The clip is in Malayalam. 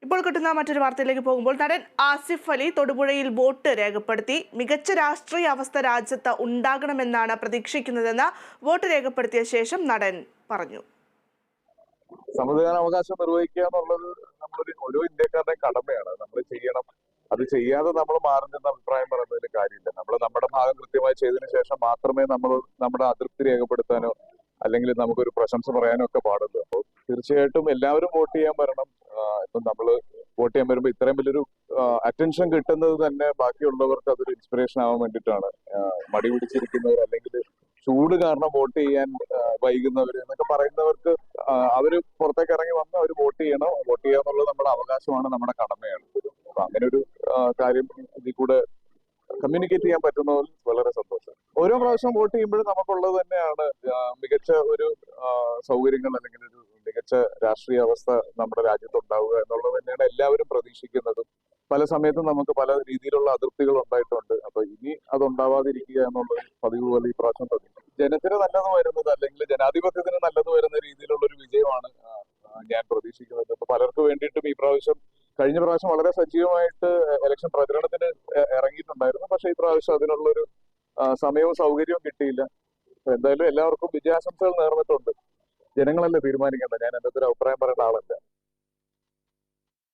ഇപ്പോൾ കിട്ടുന്ന മറ്റൊരു വാർത്തയിലേക്ക് പോകുമ്പോൾ നടൻ ആസിഫ് അലി തൊടുപുഴയിൽ വോട്ട് രേഖപ്പെടുത്തി. മികച്ച രാഷ്ട്രീയ അവസ്ഥ രാജ്യത്ത് ഉണ്ടാകണമെന്നാണ് പ്രതീക്ഷിക്കുന്നതെന്ന് വോട്ട് രേഖപ്പെടുത്തിയ ശേഷം നടൻ പറഞ്ഞു. സമ്മതിദാനാവകാശം നിർവഹിക്കുക എന്നുള്ളത് നമ്മളൊരു ഓരോ ഇന്ത്യക്കാരുടെ കടമയാണ്. നമ്മൾ ചെയ്യണം. അത് ചെയ്യാതെ നമ്മൾ മാറി നിന്ന് അഭിപ്രായം പറയുന്നതിൽ കാര്യമില്ല. നമ്മൾ നമ്മുടെ ഭാഗം കൃത്യമായി ചെയ്തതിനു ശേഷം മാത്രമേ നമ്മൾ നമ്മുടെ അതൃപ്തി രേഖപ്പെടുത്താനോ അല്ലെങ്കിൽ നമുക്കൊരു പ്രശംസ പറയാനോ ഒക്കെ പാടുള്ളൂ. അപ്പോൾ തീർച്ചയായിട്ടും എല്ലാവരും വോട്ട് ചെയ്യാൻ വരണം. ഇപ്പം നമ്മൾ വോട്ട് ചെയ്യാൻ വരുമ്പോൾ ഇത്രയും വലിയൊരു അറ്റൻഷൻ കിട്ടുന്നത് തന്നെ ബാക്കിയുള്ളവർക്ക് അതൊരു ഇൻസ്പിറേഷൻ ആവാൻ വേണ്ടിയിട്ടാണ്. മടി പിടിച്ചിരിക്കുന്നവർ അല്ലെങ്കിൽ ചൂട് കാരണം വോട്ട് ചെയ്യാൻ വൈകുന്നവർ എന്നൊക്കെ പറയുന്നവർക്ക് അവര് പുറത്തേക്ക് ഇറങ്ങി വന്ന് അവർ വോട്ട് ചെയ്യണം. വോട്ട് ചെയ്യുക എന്നുള്ളത് നമ്മുടെ അവകാശമാണ്, നമ്മുടെ കടമയാണ്. അപ്പൊ അങ്ങനെ ഒരു കാര്യം ഇതിൽ കൂടെ കമ്മ്യൂണിക്കേറ്റ് ചെയ്യാൻ പറ്റുന്നതിൽ വളരെ സന്തോഷം. ഓരോ പ്രാവശ്യം വോട്ട് ചെയ്യുമ്പോഴും നമുക്കുള്ളത് തന്നെയാണ് മികച്ച ഒരു സൗകര്യങ്ങൾ അല്ലെങ്കിൽ ഒരു മികച്ച രാഷ്ട്രീയ അവസ്ഥ നമ്മുടെ രാജ്യത്ത് ഉണ്ടാവുക എന്നുള്ളത് തന്നെയാണ് എല്ലാവരും പ്രതീക്ഷിക്കുന്നതും. പല സമയത്തും നമുക്ക് പല രീതിയിലുള്ള അതൃപ്തികൾ ഉണ്ടായിട്ടുണ്ട്. അപ്പൊ ഇനി അതുണ്ടാവാതിരിക്കുക എന്നുള്ളത് പതിവ് പോലെ ഈ പ്രാവശ്യം പ്രതീക്ഷിക്കും. ജനത്തിന് നല്ലത് വരുന്നത് അല്ലെങ്കിൽ ജനാധിപത്യത്തിന് നല്ലത് വരുന്ന രീതിയിലുള്ള ഒരു വിജയമാണ് ഞാൻ പ്രതീക്ഷിക്കുന്നത്. അപ്പൊ പലർക്കും വേണ്ടിയിട്ടും ഈ പ്രാവശ്യം കഴിഞ്ഞ പ്രാവശ്യം വളരെ സജീവമായിട്ട് ഇലക്ഷൻ പ്രചരണത്തിന് ഇറങ്ങിയിട്ടുണ്ടായിരുന്നു. പക്ഷേ ഈ പ്രാവശ്യം അതിനുള്ളൊരു സമയവും സൗകര്യവും കിട്ടിയില്ല. എന്തായാലും എല്ലാവർക്കും വിജയാശംസകൾ നേർന്നിട്ടുണ്ട്. ജനങ്ങളല്ലേ തീരുമാനിക്കേണ്ട. ഞാൻ എൻ്റെ ഒരു അഭിപ്രായം പറയേണ്ട ആളല്ല.